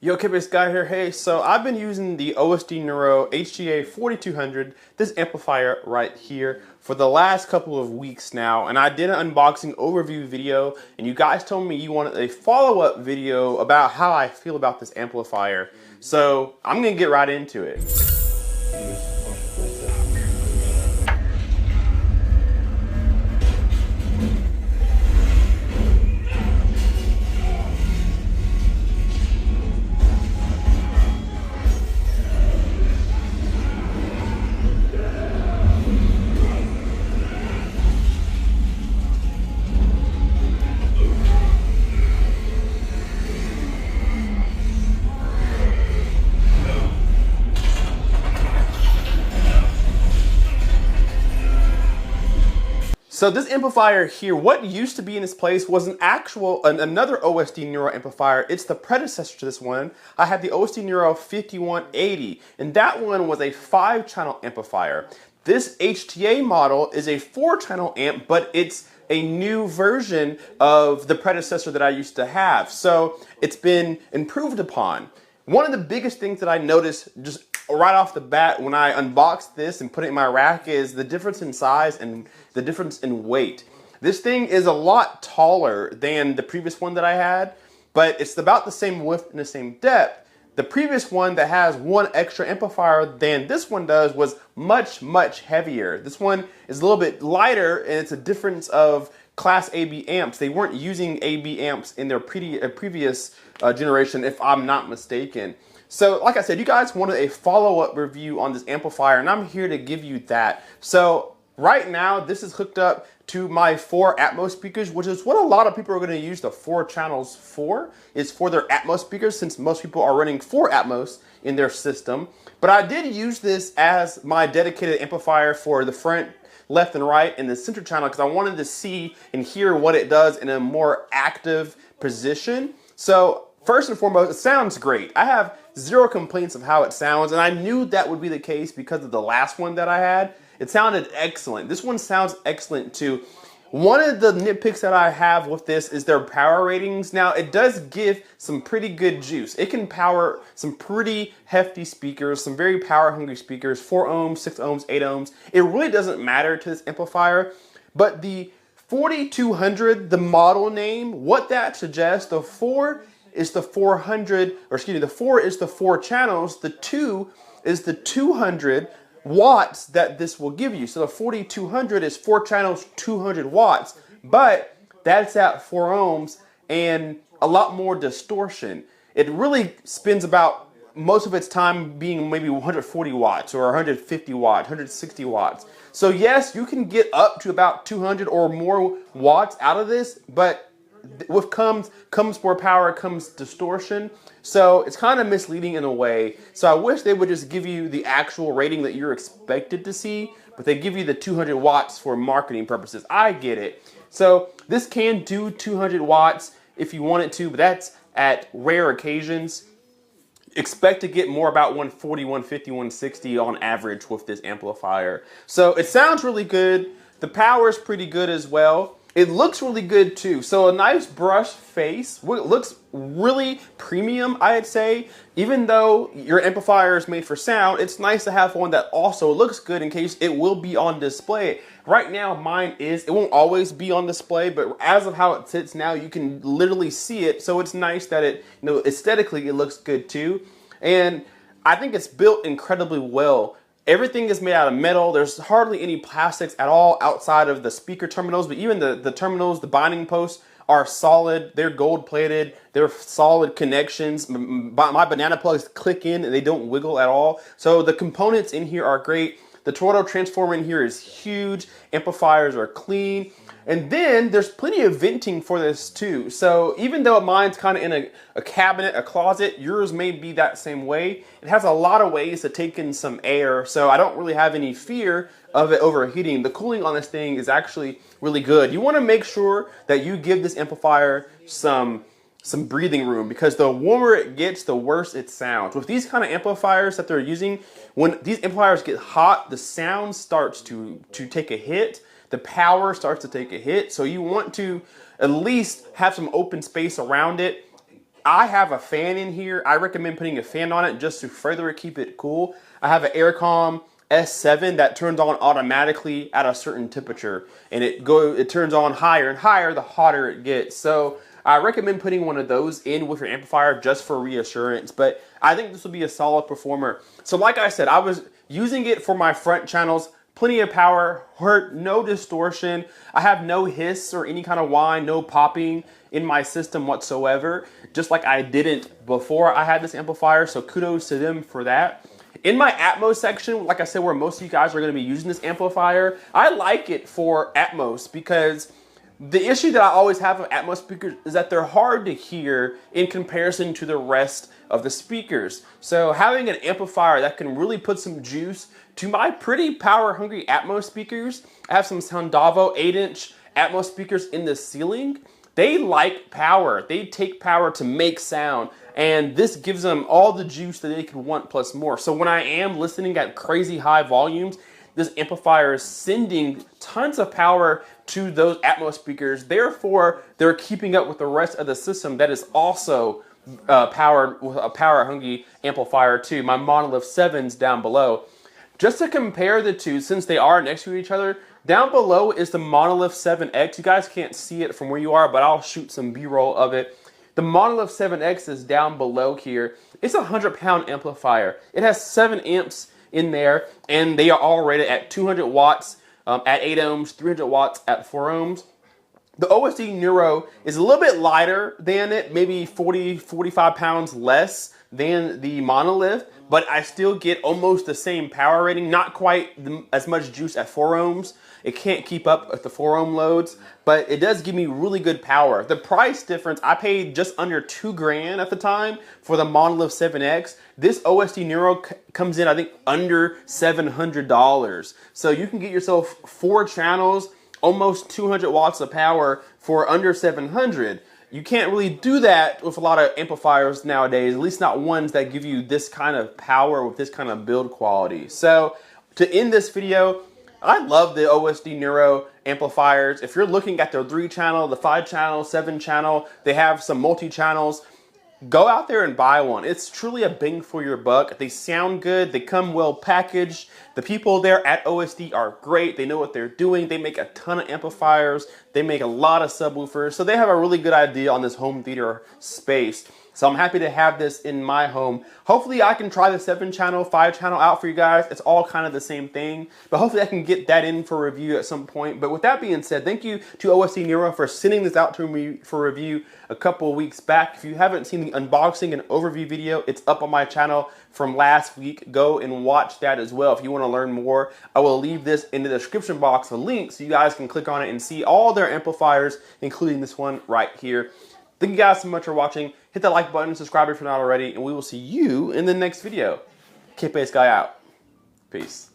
Yo, Kibis Guy here. Hey, so I've been using the OSD Neuro HGA 4200, this amplifier right here, for the last couple of weeks now. And I did an unboxing overview video, and you guys told me you wanted a follow-up video about how I feel about this amplifier. So I'm gonna get right into it. So this amplifier here, what used to be in this place was another OSD Neuro amplifier. It's the predecessor to this one. I had the OSD Neuro 5180, and that one was a 5-channel amplifier. This HTA model is a 4-channel amp, but it's a new version of the predecessor that I used to have. So it's been improved upon. One of the biggest things that I noticed just right off the bat when I unboxed this and put it in my rack is the difference in size and the difference in weight. This thing is a lot taller than the previous one that I had, but it's about the same width and the same depth. The previous one that has one extra amplifier than this one does was much heavier. This one is a little bit lighter, and it's a difference of Class AB amps. They weren't using AB amps in their previous generation, if I'm not mistaken. So like I said, you guys wanted a follow-up review on this amplifier, and I'm here to give you that. So right now, this is hooked up to my 4 Atmos speakers, which is what a lot of people are going to use the 4 channels for, is for their Atmos speakers, since most people are running 4 Atmos in their system. But I did use this as my dedicated amplifier for the front, left, and right, and the center channel, because I wanted to see and hear what it does in a more active position. So first and foremost, it sounds great. I have zero complaints of how it sounds, and I knew that would be the case because of the last one that I had. It sounded excellent. This one sounds excellent too. One of the nitpicks that I have with this is their power ratings. Now, it does give some pretty good juice. It can power some pretty hefty speakers, some very power-hungry speakers, 4 ohms, 6 ohms, 8 ohms. It really doesn't matter to this amplifier, but the 4200, the model name, what that suggests, the 4 is the 400, or excuse me, the 4 is the 4 channels, the 2 is the 200 watts that this will give you. So the 4200 is 4 channels, 200 watts, but that's at 4 ohms and a lot more distortion. It really spends about most of its time being maybe 140 watts or 150 watts, 160 watts. So yes, you can get up to about 200 or more watts out of this, but with comes more power, comes distortion. So it's kind of misleading in a way. So I wish they would just give you the actual rating that you're expected to see, but they give you the 200 watts for marketing purposes. I get it. So this can do 200 watts if you want it to, but that's at rare occasions. Expect to get more about 140, 150, 160 on average with this amplifier. So it sounds really good. The power is pretty good as well. It looks really good too. So a nice brush face. It looks really premium, I'd say. Even though your amplifier is made for sound, it's nice to have one that also looks good in case it will be on display. Right now, mine is. It won't always be on display, but as of how it sits now, you can literally see it. So it's nice that it, aesthetically, it looks good too. And I think it's built incredibly well. Everything is made out of metal. There's hardly any plastics at all outside of the speaker terminals, but even the terminals, the binding posts are solid. They're gold plated. They're solid connections. My banana plugs click in and they don't wiggle at all. So the components in here are great. The Toronto transformer in here is huge. Amplifiers are clean. And then there's plenty of venting for this too. So even though mine's kind of in a cabinet, a closet, yours may be that same way. It has a lot of ways to take in some air, so I don't really have any fear of it overheating. The cooling on this thing is actually really good. You want to make sure that you give this amplifier some breathing room, because the warmer it gets, the worse it sounds. With these kind of amplifiers that they're using, when these amplifiers get hot, the sound starts to take a hit. The power starts to take a hit, so you want to at least have some open space around it. I have a fan in here. I recommend putting a fan on it just to further keep it cool. I have an Aircom S7 that turns on automatically at a certain temperature, and it turns on higher and higher the hotter it gets. So I recommend putting one of those in with your amplifier just for reassurance, but I think this will be a solid performer. So like I said, I was using it for my front channels. Plenty of power, heard no distortion. I have no hiss or any kind of whine, no popping in my system whatsoever, just like I didn't before I had this amplifier, so kudos to them for that. In my Atmos section, like I said, where most of you guys are going to be using this amplifier, I like it for Atmos because the issue that I always have with Atmos speakers is that they're hard to hear in comparison to the rest of the speakers. So having an amplifier that can really put some juice to my pretty power-hungry Atmos speakers, I have some Soundavo 8-inch Atmos speakers in the ceiling. They like power. They take power to make sound, and this gives them all the juice that they could want plus more. So when I am listening at crazy high volumes, this amplifier is sending tons of power to those Atmos speakers. Therefore, they're keeping up with the rest of the system that is also powered with a power-hungry amplifier too. My Monolith 7's down below. Just to compare the two, since they are next to each other, down below is the Monolith 7X. You guys can't see it from where you are, but I'll shoot some B-roll of it. The Monolith 7X is down below here. It's a 100-pound amplifier. It has 7 amps in there, and they are all rated at 200 watts at 8 ohms, 300 watts at 4 ohms. The OSD Neuro is a little bit lighter than it, maybe 40, 45 pounds less than the Monolith, but I still get almost the same power rating, not quite as much juice at 4 ohms. It can't keep up with the 4 ohm loads, but it does give me really good power. The price difference, I paid just under $2,000 at the time for the Monolith 7X. This OSD Neuro comes in, I think, under $700. So you can get yourself 4 channels, almost 200 watts of power for under $700. You can't really do that with a lot of amplifiers nowadays, at least not ones that give you this kind of power with this kind of build quality. So to end this video, I love the OSD Neuro amplifiers. If you're looking at the 3-channel, the 5-channel, 7-channel, they have some multi-channels. Go out there and buy one. It's truly a bang for your buck. They sound good. They come well packaged. The people there at OSD are great. They know what they're doing. They make a ton of amplifiers. They make a lot of subwoofers. So they have a really good idea on this home theater space. So I'm happy to have this in my home. Hopefully I can try the 7-channel, 5-channel out for you guys. It's all kind of the same thing, but hopefully I can get that in for review at some point. But with that being said, thank you to OSD Neuro for sending this out to me for review a couple of weeks back. If you haven't seen the unboxing and overview video, it's up on my channel from last week. Go and watch that as well if you want to learn more. I will leave this in the description box, a link, so you guys can click on it and see all their amplifiers, including this one right here. Thank you guys so much for watching. Hit that like button, subscribe if you're not already, and we will see you in the next video. K-Bass Guy out. Peace.